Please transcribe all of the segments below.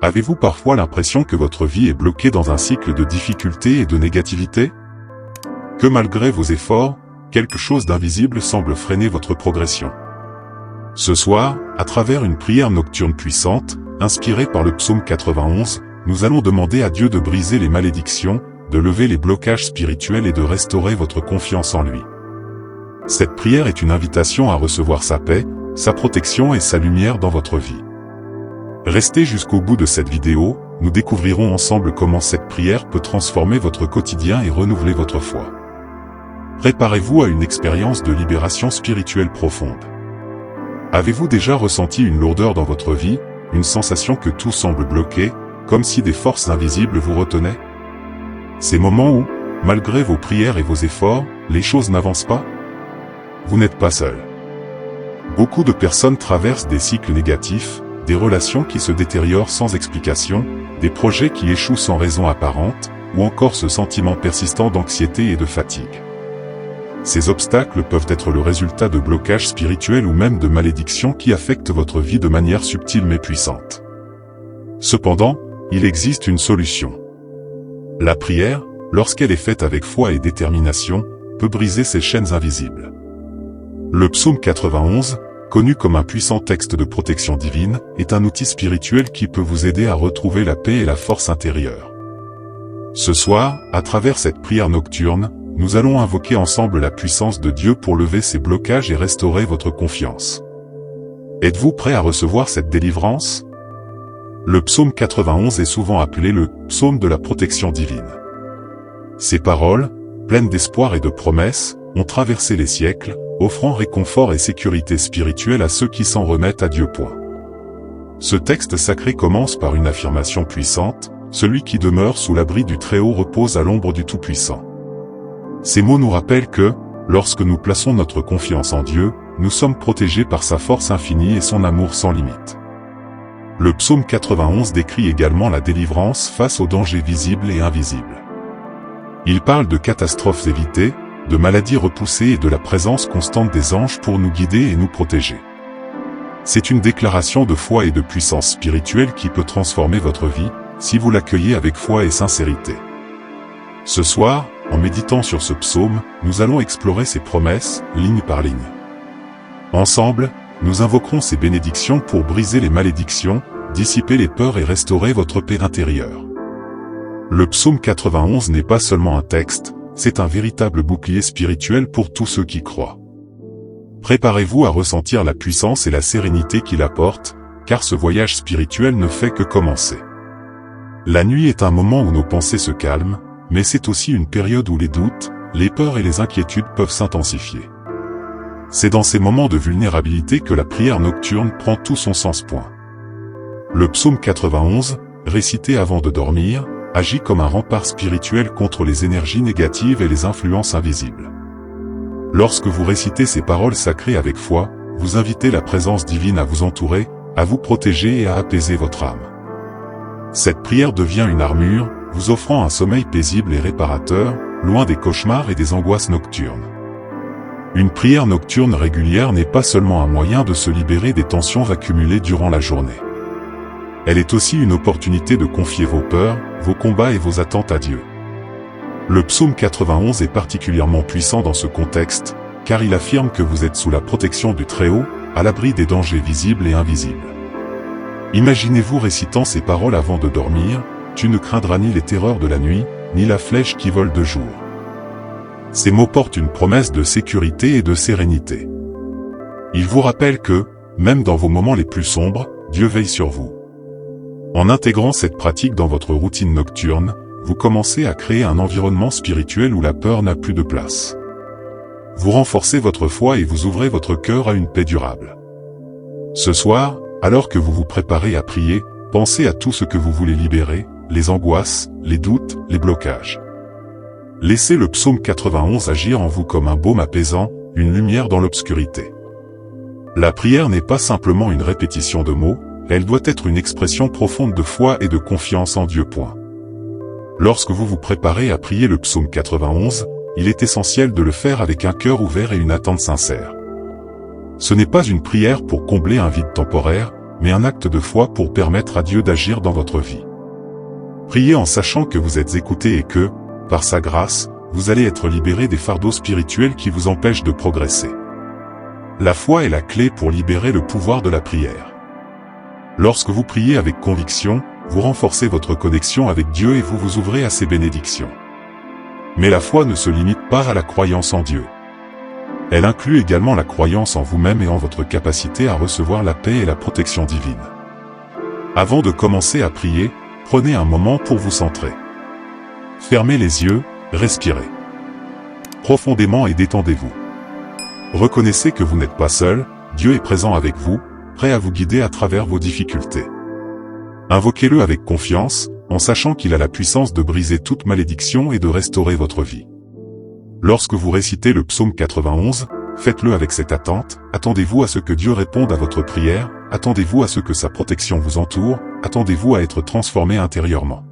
Avez-vous parfois l'impression que votre vie est bloquée dans un cycle de difficultés et de négativité? Que malgré vos efforts, quelque chose d'invisible semble freiner votre progression. Ce soir, à travers une prière nocturne puissante, inspirée par le psaume 91, nous allons demander à Dieu de briser les malédictions, de lever les blocages spirituels et de restaurer votre confiance en lui. Cette prière est une invitation à recevoir sa paix, sa protection et sa lumière dans votre vie. Restez jusqu'au bout de cette vidéo, nous découvrirons ensemble comment cette prière peut transformer votre quotidien et renouveler votre foi. Préparez-vous à une expérience de libération spirituelle profonde. Avez-vous déjà ressenti une lourdeur dans votre vie, une sensation que tout semble bloqué, comme si des forces invisibles vous retenaient? Ces moments où, malgré vos prières et vos efforts, les choses n'avancent pas? Vous n'êtes pas seul. Beaucoup de personnes traversent des cycles négatifs, des relations qui se détériorent sans explication, des projets qui échouent sans raison apparente, ou encore ce sentiment persistant d'anxiété et de fatigue. Ces obstacles peuvent être le résultat de blocages spirituels ou même de malédictions qui affectent votre vie de manière subtile mais puissante. Cependant, il existe une solution. La prière, lorsqu'elle est faite avec foi et détermination, peut briser ces chaînes invisibles. Le psaume 91, connu comme un puissant texte de protection divine, est un outil spirituel qui peut vous aider à retrouver la paix et la force intérieure. Ce soir, à travers cette prière nocturne, nous allons invoquer ensemble la puissance de Dieu pour lever ces blocages et restaurer votre confiance. Êtes-vous prêt à recevoir cette délivrance? Le psaume 91 est souvent appelé le psaume de la protection divine. Ces paroles, pleines d'espoir et de promesses, ont traversé les siècles, offrant réconfort et sécurité spirituelle à ceux qui s'en remettent à Dieu. Ce texte sacré commence par une affirmation puissante: celui qui demeure sous l'abri du Très-Haut repose à l'ombre du Tout-Puissant. Ces mots nous rappellent que, lorsque nous plaçons notre confiance en Dieu, nous sommes protégés par sa force infinie et son amour sans limite. Le psaume 91 décrit également la délivrance face aux dangers visibles et invisibles. Il parle de catastrophes évitées, de maladies repoussées et de la présence constante des anges pour nous guider et nous protéger. C'est une déclaration de foi et de puissance spirituelle qui peut transformer votre vie, si vous l'accueillez avec foi et sincérité. Ce soir, en méditant sur ce psaume, nous allons explorer ses promesses, ligne par ligne. Ensemble, nous invoquerons ces bénédictions pour briser les malédictions, dissiper les peurs et restaurer votre paix intérieure. Le psaume 91 n'est pas seulement un texte, c'est un véritable bouclier spirituel pour tous ceux qui croient. Préparez-vous à ressentir la puissance et la sérénité qu'il apporte, car ce voyage spirituel ne fait que commencer. La nuit est un moment où nos pensées se calment, mais c'est aussi une période où les doutes, les peurs et les inquiétudes peuvent s'intensifier. C'est dans ces moments de vulnérabilité que la prière nocturne prend tout son sens. Le psaume 91, récité avant de dormir, agit comme un rempart spirituel contre les énergies négatives et les influences invisibles. Lorsque vous récitez ces paroles sacrées avec foi, vous invitez la présence divine à vous entourer, à vous protéger et à apaiser votre âme. Cette prière devient une armure, vous offrant un sommeil paisible et réparateur, loin des cauchemars et des angoisses nocturnes. Une prière nocturne régulière n'est pas seulement un moyen de se libérer des tensions accumulées durant la journée. Elle est aussi une opportunité de confier vos peurs, vos combats et vos attentes à Dieu. Le psaume 91 est particulièrement puissant dans ce contexte, car il affirme que vous êtes sous la protection du Très-Haut, à l'abri des dangers visibles et invisibles. Imaginez-vous récitant ces paroles avant de dormir: tu ne craindras ni les terreurs de la nuit, ni la flèche qui vole de jour. Ces mots portent une promesse de sécurité et de sérénité. Ils vous rappellent que, même dans vos moments les plus sombres, Dieu veille sur vous. En intégrant cette pratique dans votre routine nocturne, vous commencez à créer un environnement spirituel où la peur n'a plus de place. Vous renforcez votre foi et vous ouvrez votre cœur à une paix durable. Ce soir, alors que vous vous préparez à prier, pensez à tout ce que vous voulez libérer, les angoisses, les doutes, les blocages. Laissez le psaume 91 agir en vous comme un baume apaisant, une lumière dans l'obscurité. La prière n'est pas simplement une répétition de mots, elle doit être une expression profonde de foi et de confiance en Dieu. Lorsque vous vous préparez à prier le psaume 91, il est essentiel de le faire avec un cœur ouvert et une attente sincère. Ce n'est pas une prière pour combler un vide temporaire, mais un acte de foi pour permettre à Dieu d'agir dans votre vie. Priez en sachant que vous êtes écouté et que, par sa grâce, vous allez être libéré des fardeaux spirituels qui vous empêchent de progresser. La foi est la clé pour libérer le pouvoir de la prière. Lorsque vous priez avec conviction, vous renforcez votre connexion avec Dieu et vous vous ouvrez à ses bénédictions. Mais la foi ne se limite pas à la croyance en Dieu. Elle inclut également la croyance en vous-même et en votre capacité à recevoir la paix et la protection divine. Avant de commencer à prier, prenez un moment pour vous centrer. Fermez les yeux, respirez profondément et détendez-vous. Reconnaissez que vous n'êtes pas seul, Dieu est présent avec vous, prêt à vous guider à travers vos difficultés. Invoquez-le avec confiance, en sachant qu'il a la puissance de briser toute malédiction et de restaurer votre vie. Lorsque vous récitez le psaume 91, faites-le avec cette attente, attendez-vous à ce que Dieu réponde à votre prière, attendez-vous à ce que sa protection vous entoure, attendez-vous à être transformé intérieurement.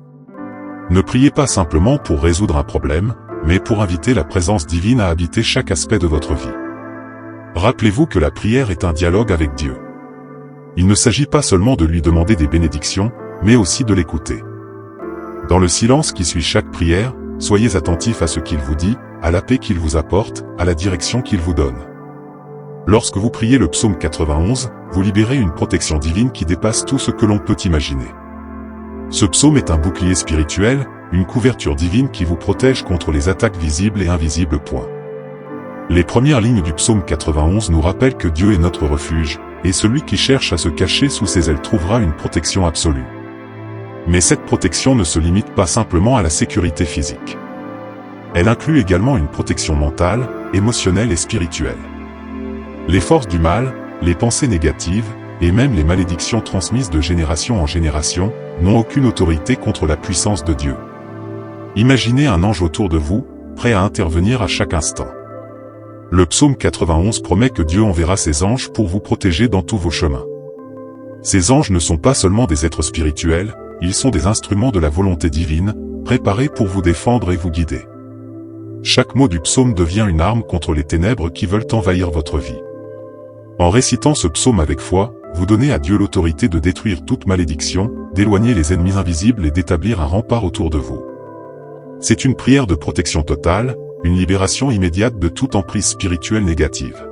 Ne priez pas simplement pour résoudre un problème, mais pour inviter la présence divine à habiter chaque aspect de votre vie. Rappelez-vous que la prière est un dialogue avec Dieu. Il ne s'agit pas seulement de lui demander des bénédictions, mais aussi de l'écouter. Dans le silence qui suit chaque prière, soyez attentifs à ce qu'il vous dit, à la paix qu'il vous apporte, à la direction qu'il vous donne. Lorsque vous priez le psaume 91, vous libérez une protection divine qui dépasse tout ce que l'on peut imaginer. Ce psaume est un bouclier spirituel, une couverture divine qui vous protège contre les attaques visibles et invisibles. Les premières lignes du psaume 91 nous rappellent que Dieu est notre refuge, et celui qui cherche à se cacher sous ses ailes trouvera une protection absolue. Mais cette protection ne se limite pas simplement à la sécurité physique. Elle inclut également une protection mentale, émotionnelle et spirituelle. Les forces du mal, les pensées négatives, et même les malédictions transmises de génération en génération, n'ont aucune autorité contre la puissance de Dieu. Imaginez un ange autour de vous, prêt à intervenir à chaque instant. Le psaume 91 promet que Dieu enverra ses anges pour vous protéger dans tous vos chemins. Ces anges ne sont pas seulement des êtres spirituels, ils sont des instruments de la volonté divine, préparés pour vous défendre et vous guider. Chaque mot du psaume devient une arme contre les ténèbres qui veulent envahir votre vie. En récitant ce psaume avec foi, vous donnez à Dieu l'autorité de détruire toute malédiction, d'éloigner les ennemis invisibles et d'établir un rempart autour de vous. C'est une prière de protection totale, une libération immédiate de toute emprise spirituelle négative.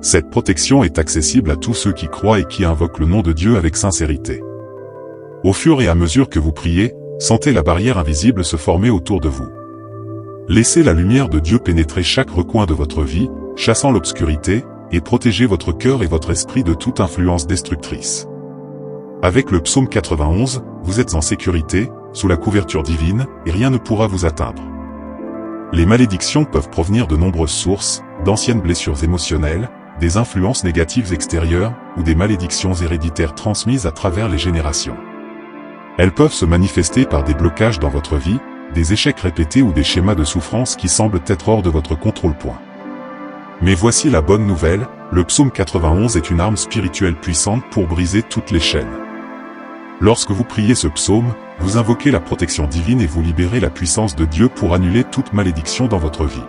Cette protection est accessible à tous ceux qui croient et qui invoquent le nom de Dieu avec sincérité. Au fur et à mesure que vous priez, sentez la barrière invisible se former autour de vous. Laissez la lumière de Dieu pénétrer chaque recoin de votre vie, chassant l'obscurité, et protégez votre cœur et votre esprit de toute influence destructrice. Avec le psaume 91, vous êtes en sécurité, sous la couverture divine, et rien ne pourra vous atteindre. Les malédictions peuvent provenir de nombreuses sources, d'anciennes blessures émotionnelles, des influences négatives extérieures, ou des malédictions héréditaires transmises à travers les générations. Elles peuvent se manifester par des blocages dans votre vie, des échecs répétés ou des schémas de souffrance qui semblent être hors de votre contrôle. Mais voici la bonne nouvelle, le psaume 91 est une arme spirituelle puissante pour briser toutes les chaînes. Lorsque vous priez ce psaume, vous invoquez la protection divine et vous libérez la puissance de Dieu pour annuler toute malédiction dans votre vie.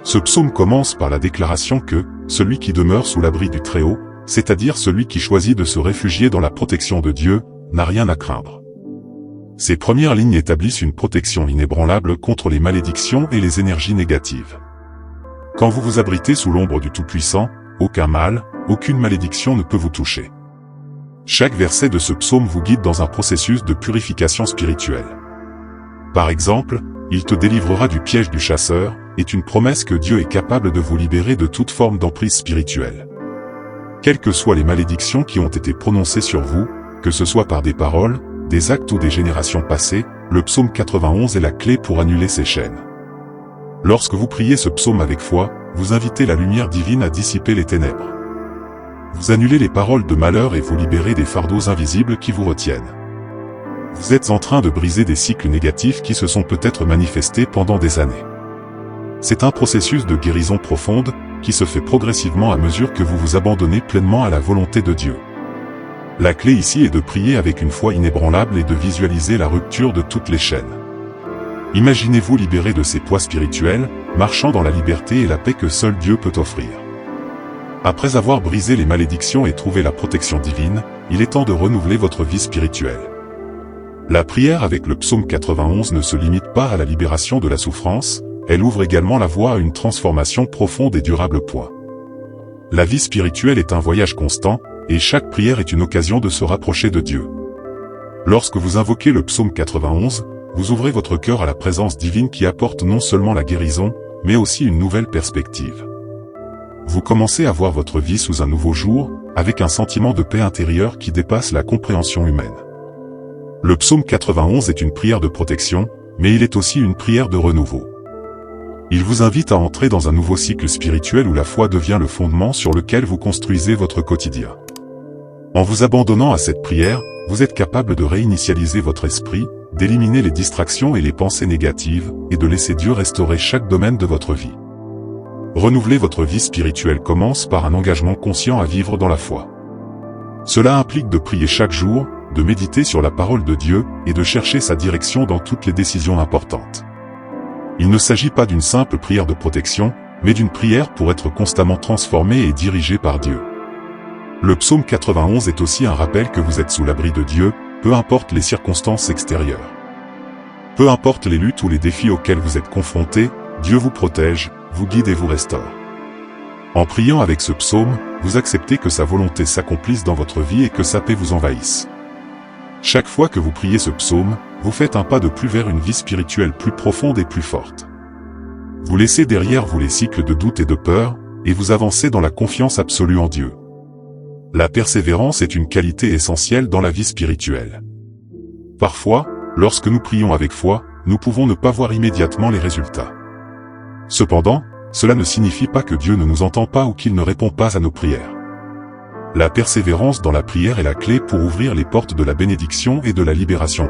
Ce psaume commence par la déclaration que, celui qui demeure sous l'abri du Très-Haut, c'est-à-dire celui qui choisit de se réfugier dans la protection de Dieu, n'a rien à craindre. Ces premières lignes établissent une protection inébranlable contre les malédictions et les énergies négatives. Quand vous vous abritez sous l'ombre du Tout-Puissant, aucun mal, aucune malédiction ne peut vous toucher. Chaque verset de ce psaume vous guide dans un processus de purification spirituelle. Par exemple, il te délivrera du piège du chasseur, est une promesse que Dieu est capable de vous libérer de toute forme d'emprise spirituelle. Quelles que soient les malédictions qui ont été prononcées sur vous, que ce soit par des paroles, des actes ou des générations passées, le psaume 91 est la clé pour annuler ces chaînes. Lorsque vous priez ce psaume avec foi, vous invitez la lumière divine à dissiper les ténèbres. Vous annulez les paroles de malheur et vous libérez des fardeaux invisibles qui vous retiennent. Vous êtes en train de briser des cycles négatifs qui se sont peut-être manifestés pendant des années. C'est un processus de guérison profonde, qui se fait progressivement à mesure que vous vous abandonnez pleinement à la volonté de Dieu. La clé ici est de prier avec une foi inébranlable et de visualiser la rupture de toutes les chaînes. Imaginez-vous libéré de ces poids spirituels, marchant dans la liberté et la paix que seul Dieu peut offrir. Après avoir brisé les malédictions et trouvé la protection divine, il est temps de renouveler votre vie spirituelle. La prière avec le psaume 91 ne se limite pas à la libération de la souffrance, elle ouvre également la voie à une transformation profonde et durable. La vie spirituelle est un voyage constant, et chaque prière est une occasion de se rapprocher de Dieu. Lorsque vous invoquez le psaume 91, vous ouvrez votre cœur à la présence divine qui apporte non seulement la guérison, mais aussi une nouvelle perspective. Vous commencez à voir votre vie sous un nouveau jour, avec un sentiment de paix intérieure qui dépasse la compréhension humaine. Le psaume 91 est une prière de protection, mais il est aussi une prière de renouveau. Il vous invite à entrer dans un nouveau cycle spirituel où la foi devient le fondement sur lequel vous construisez votre quotidien. En vous abandonnant à cette prière, vous êtes capable de réinitialiser votre esprit, d'éliminer les distractions et les pensées négatives, et de laisser Dieu restaurer chaque domaine de votre vie. Renouveler votre vie spirituelle commence par un engagement conscient à vivre dans la foi. Cela implique de prier chaque jour, de méditer sur la parole de Dieu, et de chercher sa direction dans toutes les décisions importantes. Il ne s'agit pas d'une simple prière de protection, mais d'une prière pour être constamment transformée et dirigée par Dieu. Le psaume 91 est aussi un rappel que vous êtes sous l'abri de Dieu, peu importe les circonstances extérieures. Peu importe les luttes ou les défis auxquels vous êtes confrontés, Dieu vous protège, vous guide et vous restaure. En priant avec ce psaume, vous acceptez que sa volonté s'accomplisse dans votre vie et que sa paix vous envahisse. Chaque fois que vous priez ce psaume, vous faites un pas de plus vers une vie spirituelle plus profonde et plus forte. Vous laissez derrière vous les cycles de doute et de peur, et vous avancez dans la confiance absolue en Dieu. La persévérance est une qualité essentielle dans la vie spirituelle. Parfois, lorsque nous prions avec foi, nous pouvons ne pas voir immédiatement les résultats. Cependant, cela ne signifie pas que Dieu ne nous entend pas ou qu'il ne répond pas à nos prières. La persévérance dans la prière est la clé pour ouvrir les portes de la bénédiction et de la libération.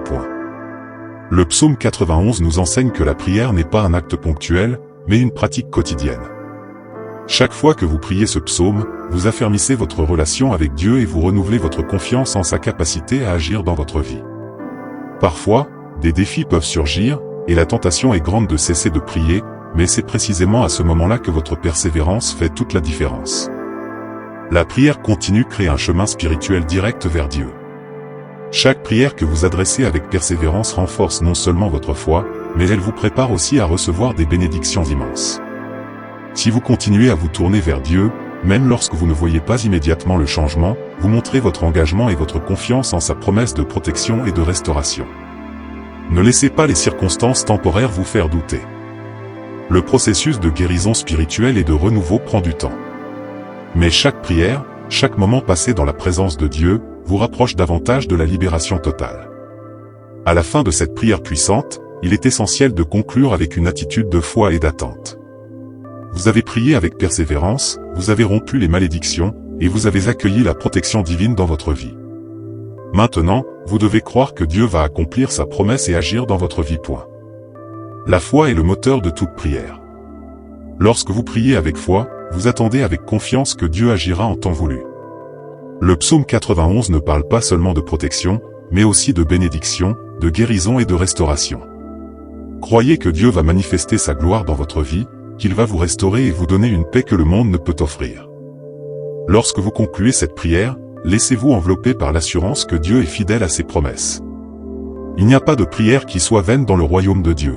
Le psaume 91 nous enseigne que la prière n'est pas un acte ponctuel, mais une pratique quotidienne. Chaque fois que vous priez ce psaume, vous affermissez votre relation avec Dieu et vous renouvelez votre confiance en sa capacité à agir dans votre vie. Parfois, des défis peuvent surgir, et la tentation est grande de cesser de prier, mais c'est précisément à ce moment-là que votre persévérance fait toute la différence. La prière continue crée un chemin spirituel direct vers Dieu. Chaque prière que vous adressez avec persévérance renforce non seulement votre foi, mais elle vous prépare aussi à recevoir des bénédictions immenses. Si vous continuez à vous tourner vers Dieu, même lorsque vous ne voyez pas immédiatement le changement, vous montrez votre engagement et votre confiance en sa promesse de protection et de restauration. Ne laissez pas les circonstances temporaires vous faire douter. Le processus de guérison spirituelle et de renouveau prend du temps. Mais chaque prière, chaque moment passé dans la présence de Dieu, vous rapproche davantage de la libération totale. À la fin de cette prière puissante, il est essentiel de conclure avec une attitude de foi et d'attente. Vous avez prié avec persévérance, vous avez rompu les malédictions, et vous avez accueilli la protection divine dans votre vie. Maintenant, vous devez croire que Dieu va accomplir sa promesse et agir dans votre vie. La foi est le moteur de toute prière. Lorsque vous priez avec foi, vous attendez avec confiance que Dieu agira en temps voulu. Le psaume 91 ne parle pas seulement de protection, mais aussi de bénédiction, de guérison et de restauration. Croyez que Dieu va manifester sa gloire dans votre vie, qu'il va vous restaurer et vous donner une paix que le monde ne peut offrir. Lorsque vous concluez cette prière, laissez-vous envelopper par l'assurance que Dieu est fidèle à ses promesses. Il n'y a pas de prière qui soit vaine dans le royaume de Dieu.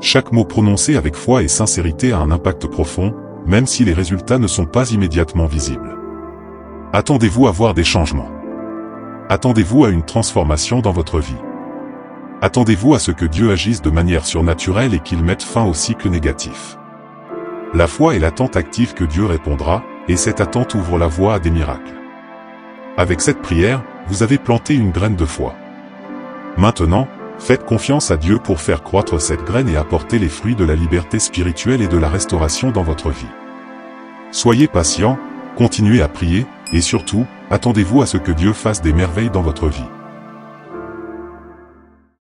Chaque mot prononcé avec foi et sincérité a un impact profond, même si les résultats ne sont pas immédiatement visibles. Attendez-vous à voir des changements. Attendez-vous à une transformation dans votre vie. Attendez-vous à ce que Dieu agisse de manière surnaturelle et qu'il mette fin au cycle négatif. La foi est l'attente active que Dieu répondra, et cette attente ouvre la voie à des miracles. Avec cette prière, vous avez planté une graine de foi. Maintenant, faites confiance à Dieu pour faire croître cette graine et apporter les fruits de la liberté spirituelle et de la restauration dans votre vie. Soyez patient, continuez à prier, et surtout, attendez-vous à ce que Dieu fasse des merveilles dans votre vie.